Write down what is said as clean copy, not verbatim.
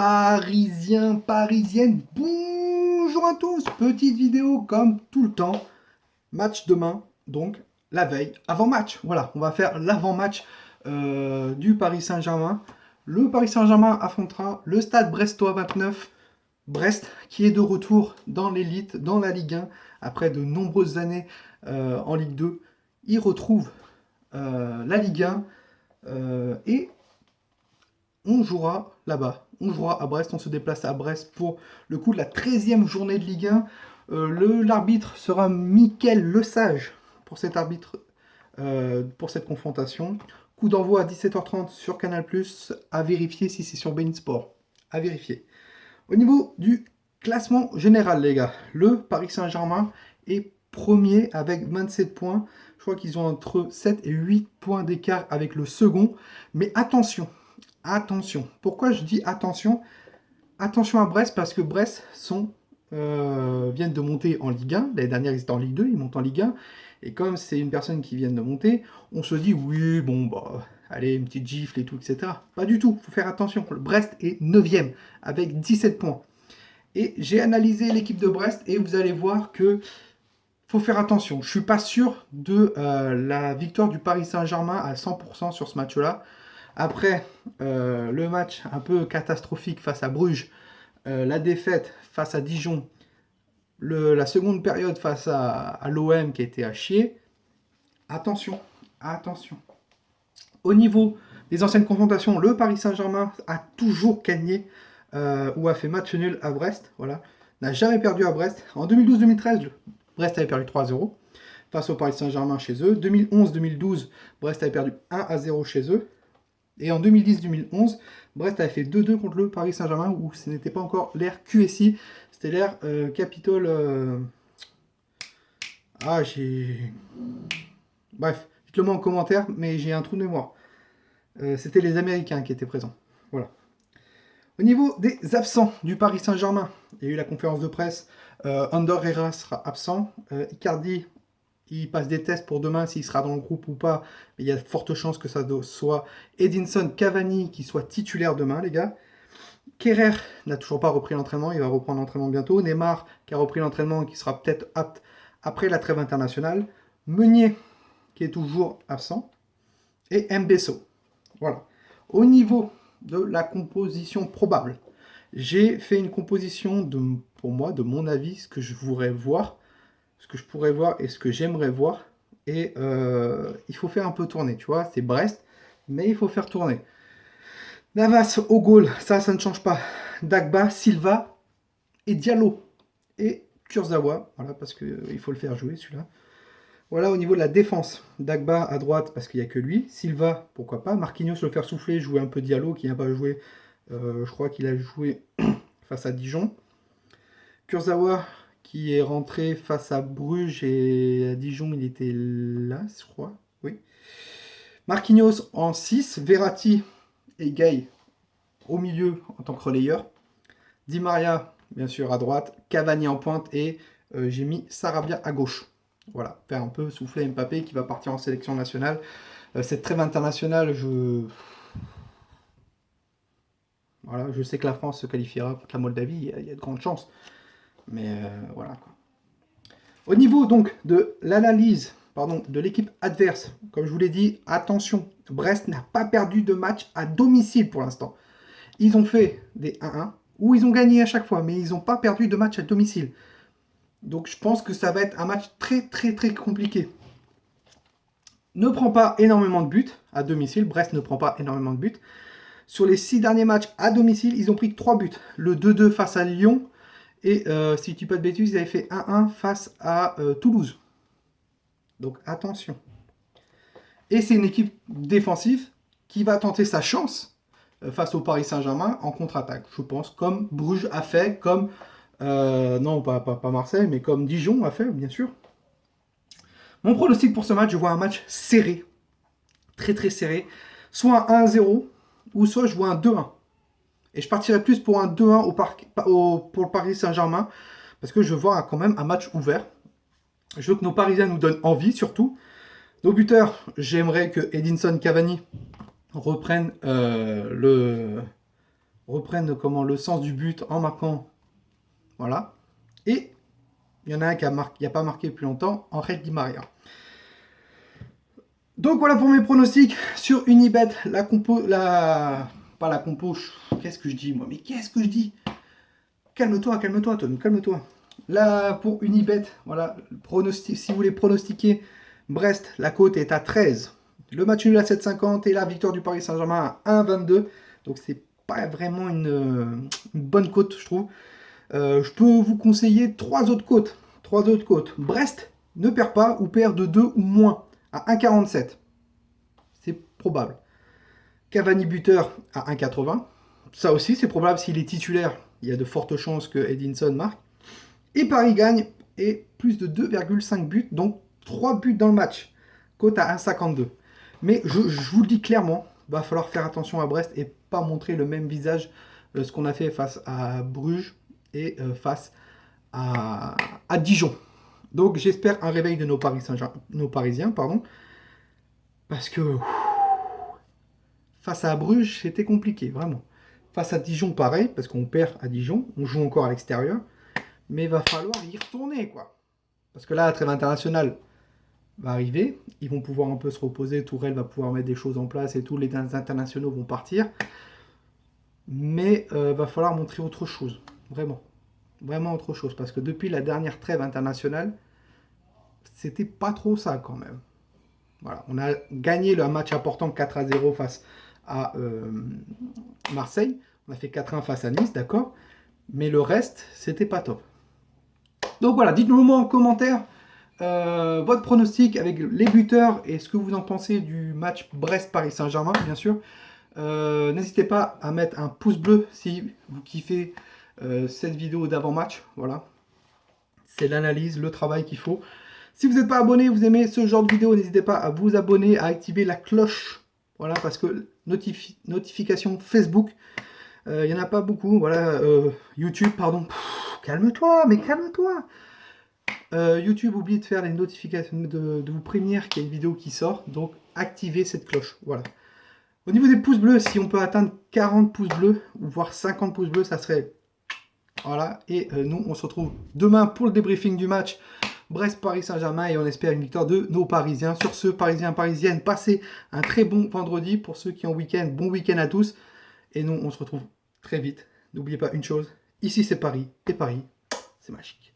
Parisiens, parisiennes, bonjour à tous. Petite vidéo comme tout le temps. Match demain, donc la veille, avant-match. Voilà, on va faire l'avant-match du Paris Saint-Germain. Le Paris Saint-Germain affrontera le Stade Brestois 29. Brest qui est de retour dans l'élite, dans la Ligue 1, après de nombreuses années en Ligue 2. Il retrouve la Ligue 1 et on jouera là-bas. On jouera à Brest, on se déplace à Brest pour le coup de la 13e journée de Ligue 1. L'arbitre sera Mickaël Lesage pour cet arbitre, pour cette confrontation. Coup d'envoi à 17h30 sur Canal+, à vérifier si c'est sur beIN Sport. À vérifier. Au niveau du classement général, les gars, le Paris Saint-Germain est premier avec 27 points. Je crois qu'ils ont entre 7 et 8 points d'écart avec le second. Mais attention, attention. Pourquoi je dis attention? Attention à Brest, parce que Brest viennent de monter en Ligue 1. L'année dernière, ils étaient en Ligue 2, ils montent en Ligue 1. Et comme c'est une personne qui vient de monter, on se dit, oui, bon, bah, allez, une petite gifle et tout, etc. Pas du tout, il faut faire attention. Le Brest est 9e avec 17 points. Et j'ai analysé l'équipe de Brest et vous allez voir que faut faire attention. Je ne suis pas sûr de la victoire du Paris Saint-Germain à 100% sur ce match-là. Après le match un peu catastrophique face à Bruges, la défaite face à Dijon, la seconde période face à l'OM qui était à chier, attention, attention. Au niveau des anciennes confrontations, le Paris Saint-Germain a toujours gagné ou a fait match nul à Brest. Voilà. N'a jamais perdu à Brest. En 2012-2013, Brest avait perdu 3-0 face au Paris Saint-Germain chez eux. 2011-2012, Brest avait perdu 1-0 chez eux. Et en 2010-2011, Brest avait fait 2-2 contre le Paris Saint-Germain, où ce n'était pas encore l'ère QSI, c'était l'ère Capitol... Bref, dites-le moi en commentaire, mais j'ai un trou de mémoire. C'était les Américains qui étaient présents. Voilà. Au niveau des absents du Paris Saint-Germain, il y a eu la conférence de presse. Ander Herrera sera absent. Icardi, il passe des tests pour demain, s'il sera dans le groupe ou pas. Mais il y a de fortes chances que ça soit Edinson Cavani qui soit titulaire demain, les gars. Kerrer n'a toujours pas repris l'entraînement, il va reprendre l'entraînement bientôt. Neymar qui a repris l'entraînement et qui sera peut-être apte après la trêve internationale. Meunier qui est toujours absent. Et Mbesso. Voilà. Au niveau de la composition probable, j'ai fait une composition pour moi, de mon avis, ce que je voudrais voir, ce que je pourrais voir et ce que j'aimerais voir. Et il faut faire un peu tourner, tu vois, c'est Brest, mais il faut faire tourner. Navas au goal, ça ne change pas. Dagba, Silva et Diallo. Et Kurzawa, voilà, parce qu'il faut le faire jouer celui-là. Voilà au niveau de la défense. Dagba à droite parce qu'il n'y a que lui. Silva, pourquoi pas. Marquinhos le faire souffler, jouer un peu Diallo qui n'a pas joué. Je crois qu'il a joué face à Dijon. Kurzawa qui est rentré face à Bruges et à Dijon, il était là, je crois. Oui. Marquinhos en 6. Verratti et Gay au milieu en tant que relayeur. Di Maria, bien sûr, à droite. Cavani en pointe et j'ai mis Sarabia à gauche. Voilà, faire un peu souffler Mbappé qui va partir en sélection nationale. Cette trêve internationale, voilà, je sais que la France se qualifiera contre la Moldavie, il y a de grandes chances. Mais voilà. Quoi. Au niveau donc de l'analyse de l'équipe adverse, comme je vous l'ai dit, attention, Brest n'a pas perdu de match à domicile pour l'instant. Ils ont fait des 1-1, où ils ont gagné à chaque fois, mais ils n'ont pas perdu de match à domicile. Donc je pense que ça va être un match très très très compliqué. Ne prend pas énormément de buts à domicile. Brest ne prend pas énormément de buts. Sur les 6 derniers matchs à domicile, ils ont pris 3 buts. Le 2-2 face à Lyon. Et si je ne dis pas de bêtises, ils avaient fait 1-1 face à Toulouse. Donc attention. Et c'est une équipe défensive qui va tenter sa chance face au Paris Saint-Germain en contre-attaque. Je pense comme Bruges a fait, comme... non, pas Marseille, mais comme Dijon a fait, bien sûr. Mon pronostic pour ce match, je vois un match serré. Très très serré. Soit un 1-0, ou soit je vois un 2-1. Et je partirais plus pour un 2-1 pour le Paris Saint-Germain, parce que je vois quand même un match ouvert. Je veux que nos Parisiens nous donnent envie, surtout. Nos buteurs, j'aimerais que Edinson Cavani reprenne reprennent comment le sens du but en marquant. Voilà. Et il y en a un qui a pas marqué depuis longtemps, Angel Di Maria. Donc voilà pour mes pronostics sur Unibet, pas la compo, qu'est-ce que je dis moi? Mais qu'est-ce que je dis? Calme-toi, Tom, calme-toi. Là, pour Unibet, voilà, si vous voulez pronostiquer, Brest, la cote est à 13. Le match nul à 7,50 et la victoire du Paris Saint-Germain à 1,22. Donc c'est pas vraiment une bonne cote, je trouve. Je peux vous conseiller 3 autres cotes. Brest ne perd pas ou perd de 2 ou moins à 1,47. C'est probable. Cavani buteur à 1,80. Ça aussi, c'est probable s'il est titulaire. Il y a de fortes chances que Edinson marque. Et Paris gagne et plus de 2,5 buts, donc 3 buts dans le match. Cote à 1,52. Mais je vous le dis clairement, va falloir faire attention à Brest et pas montrer le même visage ce qu'on a fait face à Bruges et face à Dijon. Donc j'espère un réveil de nos Parisiens, pardon, parce que face à Bruges, c'était compliqué, vraiment. Face à Dijon, pareil, parce qu'on perd à Dijon, on joue encore à l'extérieur, mais il va falloir y retourner, quoi. Parce que là, la trêve internationale va arriver, ils vont pouvoir un peu se reposer, Tourelle va pouvoir mettre des choses en place et tous les internationaux vont partir. Mais va falloir montrer autre chose, vraiment. Vraiment autre chose, parce que depuis la dernière trêve internationale, c'était pas trop ça quand même. Voilà, on a gagné le match important 4-0 face à Marseille. On a fait 4-1 face à Nice, d'accord. Mais le reste, c'était pas top. Donc voilà, dites-nous moi en commentaire votre pronostic avec les buteurs et ce que vous en pensez du match Brest-Paris Saint-Germain, bien sûr. N'hésitez pas à mettre un pouce bleu si vous kiffez cette vidéo d'avant-match. Voilà, c'est l'analyse, le travail qu'il faut. Si vous n'êtes pas abonné, vous aimez ce genre de vidéo, n'hésitez pas à vous abonner, à activer la cloche. Voilà, parce que notification Facebook, il n'y en a pas beaucoup. Voilà, YouTube, pardon. Calme-toi, mais calme-toi. YouTube oublie de faire les notifications, de vous prévenir qu'il y a une vidéo qui sort. Donc, activez cette cloche. Voilà. Au niveau des pouces bleus, si on peut atteindre 40 pouces bleus, ou voire 50 pouces bleus, ça serait... Voilà. Et nous, on se retrouve demain pour le débriefing du match Brest-Paris Saint-Germain et on espère une victoire de nos Parisiens. Sur ce, Parisiens, Parisiennes, passez un très bon vendredi. Pour ceux qui ont week-end, bon week-end à tous. Et nous, on se retrouve très vite. N'oubliez pas une chose, ici c'est Paris, et Paris, c'est magique.